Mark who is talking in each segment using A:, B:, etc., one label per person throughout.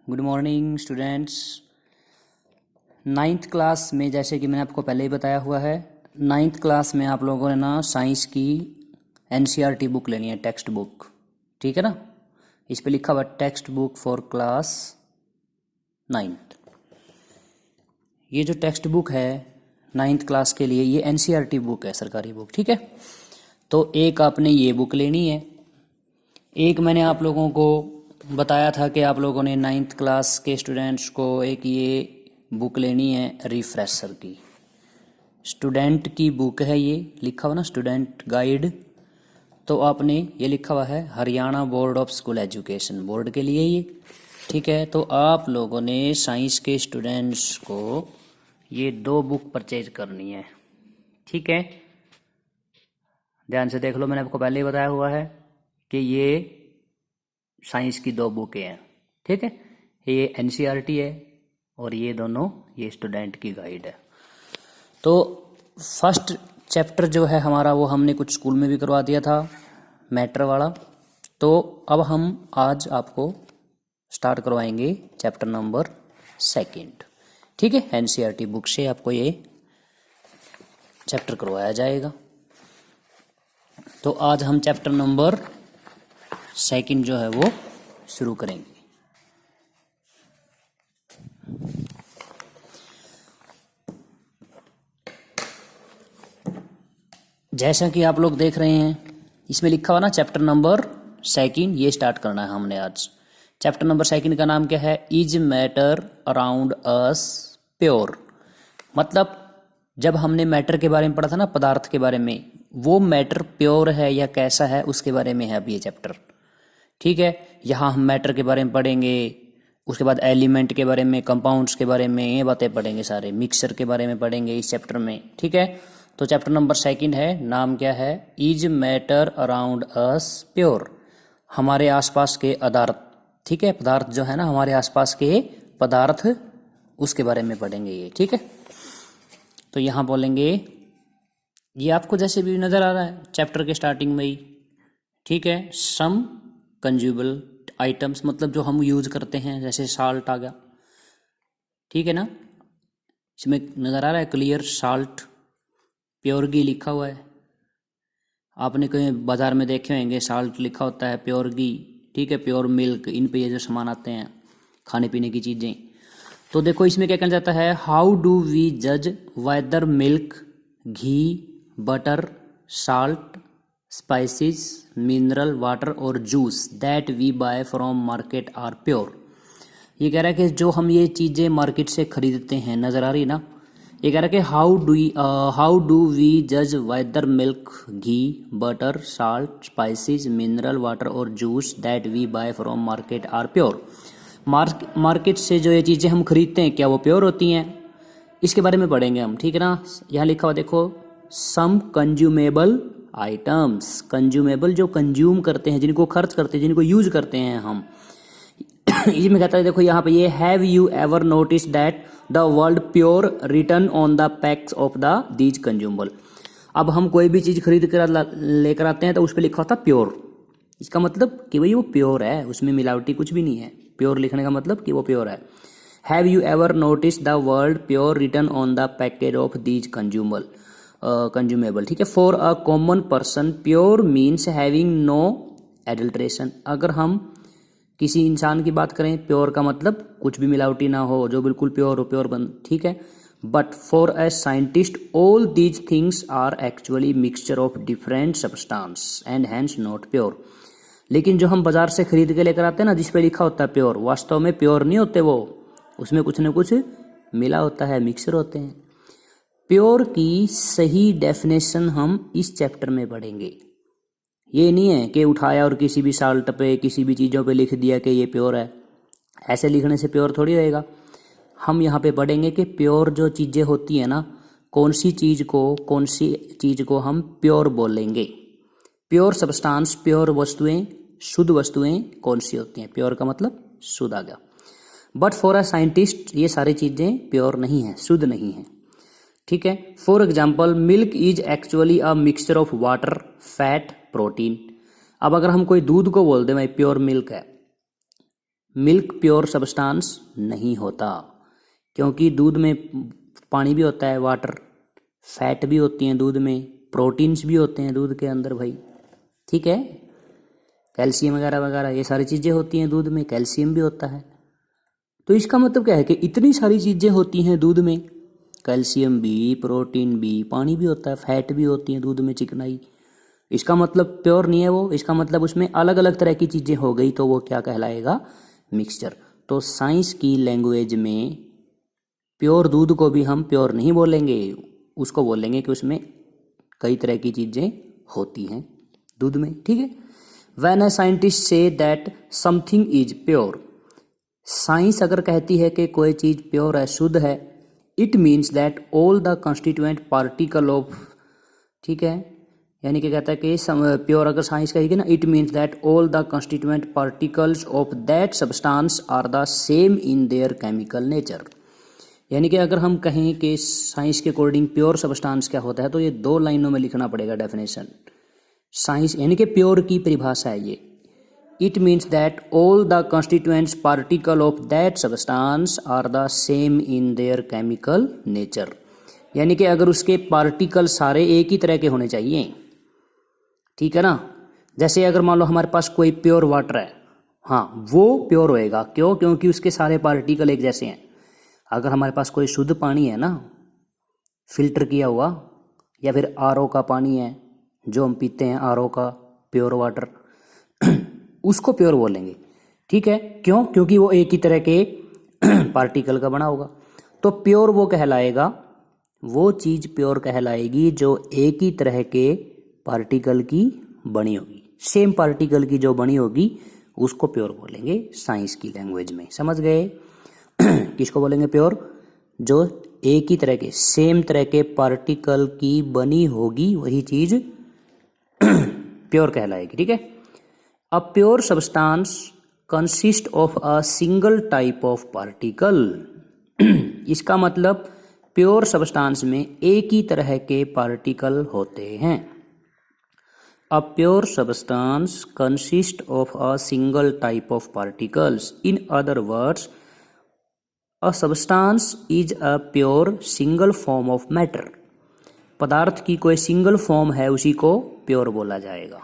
A: Good morning students. Ninth class में जैसे कि मैंने आपको पहले ही बताया हुआ है, नाइन्थ क्लास में आप लोगों ने ना साइंस की एनसीईआरटी बुक लेनी है, टेक्स्ट बुक। ठीक है ना। इस पे लिखा हुआ text book for class ninth. ये जो टेक्स्ट बुक है नाइन्थ क्लास के लिए, ये एनसीईआरटी बुक है, सरकारी बुक। ठीक है। तो एक आपने ये बुक लेनी है। एक मैंने आप लोगों को बताया था कि आप लोगों ने नाइन्थ क्लास के स्टूडेंट्स को एक ये बुक लेनी है रिफ्रेशर की। स्टूडेंट की बुक है, ये लिखा हुआ ना स्टूडेंट गाइड। तो आपने ये लिखा हुआ है Haryana board of school education, board के लिए ये। ठीक है। तो आप लोगों ने साइंस के स्टूडेंट्स को ये दो बुक परचेज करनी है। ठीक है। ध्यान से देख लो, मैंने आपको पहले ही बताया हुआ है कि ये साइंस की दो बुकें हैं। ठीक है। ये एनसीईआरटी है और ये दोनों ये स्टूडेंट की गाइड है। तो फर्स्ट चैप्टर जो है हमारा, वो हमने कुछ स्कूल में भी करवा दिया था, मैटर वाला। तो अब हम आज आपको स्टार्ट करवाएंगे चैप्टर नंबर 2। ठीक है। एनसीईआरटी बुक से आपको ये चैप्टर करवाया जाएगा। तो आज हम चैप्टर नंबर 2 जो है वो शुरू करेंगे। जैसा कि आप लोग देख रहे हैं, इसमें लिखा हुआ ना चैप्टर नंबर 2, ये स्टार्ट करना है हमने आज। चैप्टर नंबर 2 का नाम क्या है? Is matter around us pure. मतलब जब हमने मैटर के बारे में पढ़ा था ना, पदार्थ के बारे में, वो मैटर प्योर है या कैसा है उसके बारे में है अब ये चैप्टर। ठीक है। यहाँ हम मैटर के बारे में पढ़ेंगे, उसके बाद एलिमेंट के बारे में, कंपाउंड्स के बारे में, ये बातें पढ़ेंगे, सारे मिक्सचर के बारे में पढ़ेंगे इस चैप्टर में। ठीक है। तो चैप्टर नंबर 2 है, नाम क्या है? Is matter around us pure. हमारे आसपास के पदार्थ। ठीक है। पदार्थ जो है ना, हमारे आसपास के पदार्थ, उसके बारे में पढ़ेंगे ये। ठीक है। तो यहाँ बोलेंगे, ये आपको जैसे भी नजर आ रहा है चैप्टर के स्टार्टिंग में ही। ठीक है। सम कंज्यूमेबल आइटम्स, मतलब जो हम यूज करते हैं, जैसे साल्ट आ गया। ठीक है ना। इसमें नजर आ रहा है क्लियर, साल्ट प्योर घी लिखा हुआ है। आपने कहीं बाजार में देखे होंगे साल्ट लिखा होता है, प्योर घी। ठीक है। प्योर मिल्क, इन पे ये जो सामान आते हैं खाने पीने की चीजें। तो देखो इसमें क्या कहना जाता है, हाउ डू वी जज whether milk, ghee, butter, salt, spices, mineral water और juice that we buy from market are pure. ये कह रहा है कि जो हम ये चीज़ें मार्केट से खरीदते हैं, नज़र आ रही ना, ये कह रहा है कि हाउ डू वी जज whether milk, ghee, butter, salt, spices, mineral water और juice that we buy from market are pure. Market से जो ये चीज़ें हम खरीदते हैं, क्या वो प्योर होती हैं? इसके बारे में पढ़ेंगे हम। ठीक है ना। यहाँ लिखा हुआ देखो, सम कंज्यूमेबल आइटम्स। कंज्यूमेबल, जो कंज्यूम करते हैं, जिनको खर्च करते हैं, जिनको यूज करते हैं हम। इसमें कहता है देखो यहाँ पे, ये have you ever notice that the word pure written on the PACS of the these consumable. अब हम कोई भी चीज खरीद कर लेकर आते हैं तो उस पर लिखा होता प्योर। इसका मतलब कि भाई वो प्योर है, उसमें मिलावटी कुछ भी नहीं है। प्योर लिखने का मतलब कि वो प्योर है। Have you ever notice the word pure written on the package of these consumable. ठीक है। For a common person pure means having no adulteration. अगर हम किसी इंसान की बात करें, प्योर का मतलब कुछ भी मिलावटी ना हो, जो बिल्कुल प्योर हो, प्योर बन। ठीक है। But for a scientist all these things are actually mixture of different substance and hence not pure. लेकिन जो हम बाजार से खरीद के लेकर आते हैं ना, जिसपे लिखा होता है प्योर, वास्तव में प्योर नहीं होते वो, उसमें कुछ ना कुछ मिला होता है, मिक्सचर होते हैं। प्योर की सही डेफिनेशन हम इस चैप्टर में पढ़ेंगे। ये नहीं है कि उठाया और किसी भी साल्ट पे, किसी भी चीज़ों पे लिख दिया कि ये प्योर है। ऐसे लिखने से प्योर थोड़ी रहेगा। हम यहाँ पे पढ़ेंगे कि प्योर जो चीज़ें होती हैं ना, कौन सी चीज़ को हम प्योर बोलेंगे। प्योर सब्सटेंस, प्योर वस्तुएं, शुद्ध वस्तुएं कौन सी होती हैं? प्योर का मतलब शुद्ध आ गया। बट फॉर अ साइंटिस्ट ये सारी चीज़ें प्योर नहीं है, शुद्ध नहीं है। ठीक है। For example, milk is actually a mixture of water, fat, protein. अब अगर हम कोई दूध को बोल दें भाई प्योर मिल्क है, मिल्क प्योर सब्सटेंस नहीं होता, क्योंकि दूध में पानी भी होता है, वाटर, फैट भी होती हैं दूध में, प्रोटीन्स भी होते हैं दूध के अंदर भाई, ठीक है, कैल्शियम वगैरह वगैरह ये सारी चीज़ें होती हैं दूध में, कैल्शियम भी होता है। तो इसका मतलब क्या है कि इतनी सारी चीज़ें होती हैं दूध में, कैल्शियम भी, प्रोटीन भी, पानी भी होता है, फैट भी होती हैं दूध में, चिकनाई। इसका मतलब प्योर नहीं है वो, इसका मतलब उसमें अलग अलग तरह की चीज़ें हो गई, तो वो क्या कहलाएगा, मिक्सचर। तो साइंस की लैंग्वेज में प्योर दूध को भी हम प्योर नहीं बोलेंगे, उसको बोलेंगे कि उसमें कई तरह की चीज़ें होती हैं दूध में, ठीक है। When a scientist say that something is pure, science अगर कहती है कि कोई चीज़ प्योर है, शुद्ध है, it means that all the constituent particle of, ठीक है, यानी कि कहता है कि प्योर अगर साइंस कहेगी ना, it means that all the constituent particles of that substance are the same in their chemical nature. यानी कि अगर हम कहें कि साइंस के अकॉर्डिंग प्योर सब्सटेंस क्या होता है, तो ये 2 लाइनों में लिखना पड़ेगा डेफिनेशन। साइंस यानी कि प्योर की परिभाषा है ये। It means that all the constituents particle of that substance are the same in their chemical nature. यानी कि अगर उसके पार्टिकल सारे एक ही तरह के होने चाहिए, ठीक है ना। जैसे अगर मान लो हमारे पास कोई प्योर वाटर है, हाँ वो प्योर होएगा, क्यों, क्योंकि उसके सारे पार्टिकल एक जैसे हैं। अगर हमारे पास कोई शुद्ध पानी है ना, फिल्टर किया हुआ, या फिर आरओ का पानी है जो हम पीते हैं, आरओ का प्योर वाटर, उसको प्योर बोलेंगे, ठीक है। क्यों, क्योंकि वो एक ही तरह के पार्टिकल का बना होगा। तो प्योर वो कहलाएगा, वो चीज़ प्योर कहलाएगी जो एक ही तरह के पार्टिकल की बनी होगी, सेम पार्टिकल की जो बनी होगी, उसको प्योर बोलेंगे साइंस की लैंग्वेज में, समझ गए। किसको बोलेंगे प्योर, जो एक ही तरह के, सेम तरह के पार्टिकल की बनी होगी, वही चीज प्योर कहलाएगी, ठीक है। A pure substance consist of a single type of particle. इसका मतलब प्योर सब्सटेंस में एक ही तरह के पार्टिकल होते हैं। A pure substance consist of a single type of particles. In other words, a substance is a pure single form of matter. पदार्थ की कोई सिंगल फॉर्म है, उसी को प्योर बोला जाएगा,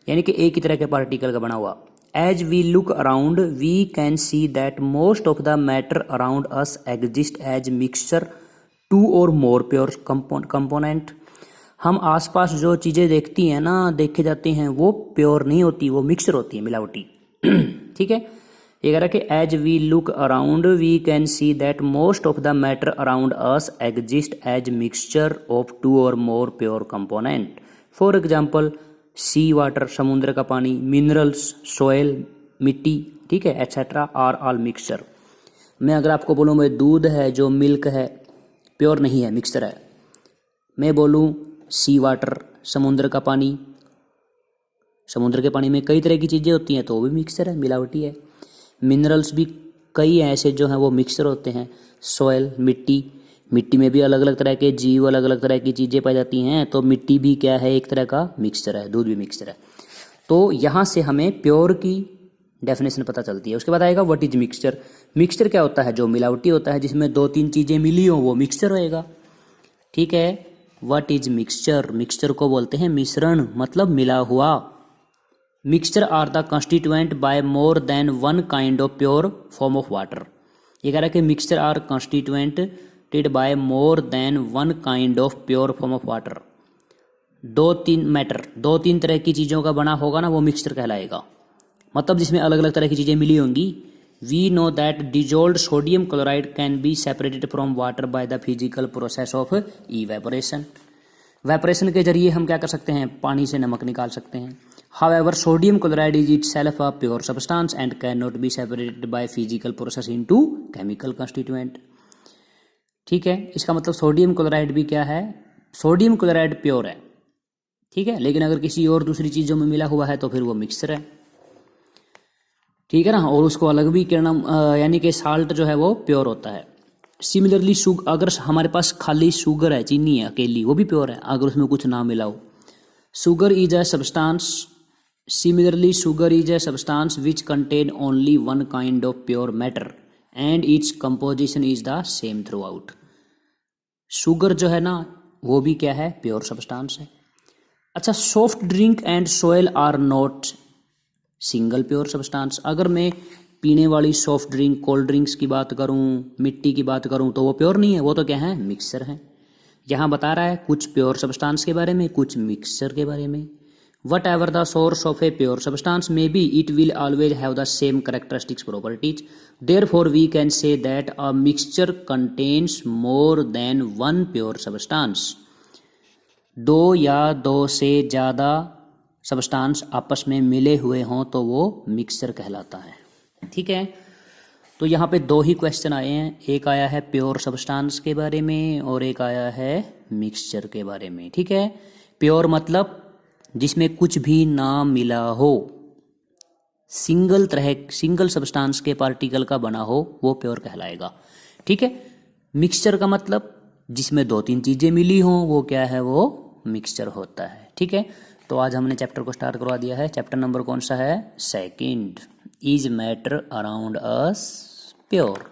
A: यानी कि एक ही तरह के पार्टिकल का बना हुआ। As we look around we can see that most of the matter around us exist as mixture 2 or more pure component. हम आसपास जो चीज़ें देखती हैं ना, देखे जाते हैं, वो प्योर नहीं होती, वो मिक्सचर होती है, मिलावटी। ठीक है, ये कह रहा कि as we look around we can see that most of the matter around us exist as mixture of 2 or more pure component. For example, sea water, समुद्र का पानी, मिनरल्स, सोयल, मिट्टी, ठीक है, एट्सेट्रा आर ऑल मिक्सचर। मैं अगर आपको बोलूँ मैं दूध है जो मिल्क है, प्योर नहीं है, मिक्सचर है। मैं बोलूँ सी वाटर, समुद्र का पानी, समुद्र के पानी में कई तरह की चीज़ें होती हैं, तो वो भी मिक्सचर है, मिलावटी है। मिनरल्स भी कई ऐसे जो हैं वो मिक्सचर होते हैं। सॉयल, मिट्टी, मिट्टी में भी अलग अलग तरह के जीव, अलग अलग तरह की चीज़ें पाई जाती हैं, तो मिट्टी भी क्या है, एक तरह का मिक्सचर है, दूध भी मिक्सचर है। तो यहाँ से हमें प्योर की डेफिनेशन पता चलती है। उसके बाद आएगा व्हाट इज मिक्सचर। मिक्सचर क्या होता है, जो मिलावटी होता है, जिसमें 2-3 चीज़ें मिली हो, वो मिक्सचर होएगा, ठीक है। व्हाट इज मिक्सचर, मिक्सचर को बोलते हैं मिश्रण, मतलब मिला हुआ। Mixture are the constituent by more than one kind of pure form of water. ये कह रहा है कि mixture are constituted by more than one kind of pure form of water. 2-3 matter, 2-3 तरह की चीज़ों का बना होगा ना, वो मिक्सचर कहलाएगा, मतलब जिसमें अलग अलग तरह की चीज़ें मिली होंगी। We know that dissolved sodium chloride can be separated from water by the physical process of evaporation. Evaporation के जरिए हम क्या कर सकते हैं, पानी से नमक निकाल सकते हैं। However, sodium chloride is itself a pure substance and cannot be separated by physical process into chemical constituent। ठीक है, इसका मतलब सोडियम क्लोराइड भी क्या है, सोडियम क्लोराइड प्योर है, ठीक है, लेकिन अगर किसी और दूसरी चीज़ों में मिला हुआ है तो फिर वो मिक्सचर है, ठीक है ना। और उसको अलग भी करना, यानी कि साल्ट जो है वो प्योर होता है। सिमिलरली अगर हमारे पास खाली शुगर है, चीनी है अकेली, वो भी प्योर है, अगर उसमें कुछ ना मिला हो। Sugar is a substance Similarly, sugar is a substance which contain only one kind of pure matter and its composition is the same throughout. Sugar जो है ना वो भी क्या है, प्योर सब्सटेंस है. अच्छा, soft drink and soil are not single pure substance. अगर मैं पीने वाली सॉफ्ट ड्रिंक, कोल्ड ड्रिंक्स की बात करूं, मिट्टी की बात करूं तो वो प्योर नहीं है, वो तो क्या है, मिक्सचर है. यहाँ बता रहा है कुछ प्योर सब्सटेंस के बारे में, कुछ मिक्सचर के बारे में. Whatever the source of a pure substance may be, it will always have the same characteristics properties. Therefore we can say that a mixture contains more than one pure substance. दो या दो से ज़्यादा substance आपस में मिले हुए हों तो वो मिक्सचर कहलाता है. ठीक है, तो यहाँ पे दो ही क्वेश्चन आए हैं. एक आया है प्योर सब्सटेंस के बारे में और एक आया है मिक्सचर के बारे में. ठीक है, प्योर मतलब जिसमें कुछ भी ना मिला हो, सिंगल सब्सटेंस के पार्टिकल का बना हो, वो प्योर कहलाएगा. ठीक है, मिक्सचर का मतलब जिसमें दो तीन चीज़ें मिली हों वो क्या है, वो मिक्सचर होता है. ठीक है, तो आज हमने चैप्टर को स्टार्ट करवा दिया है. चैप्टर नंबर कौन सा है, second. Is matter around us pure.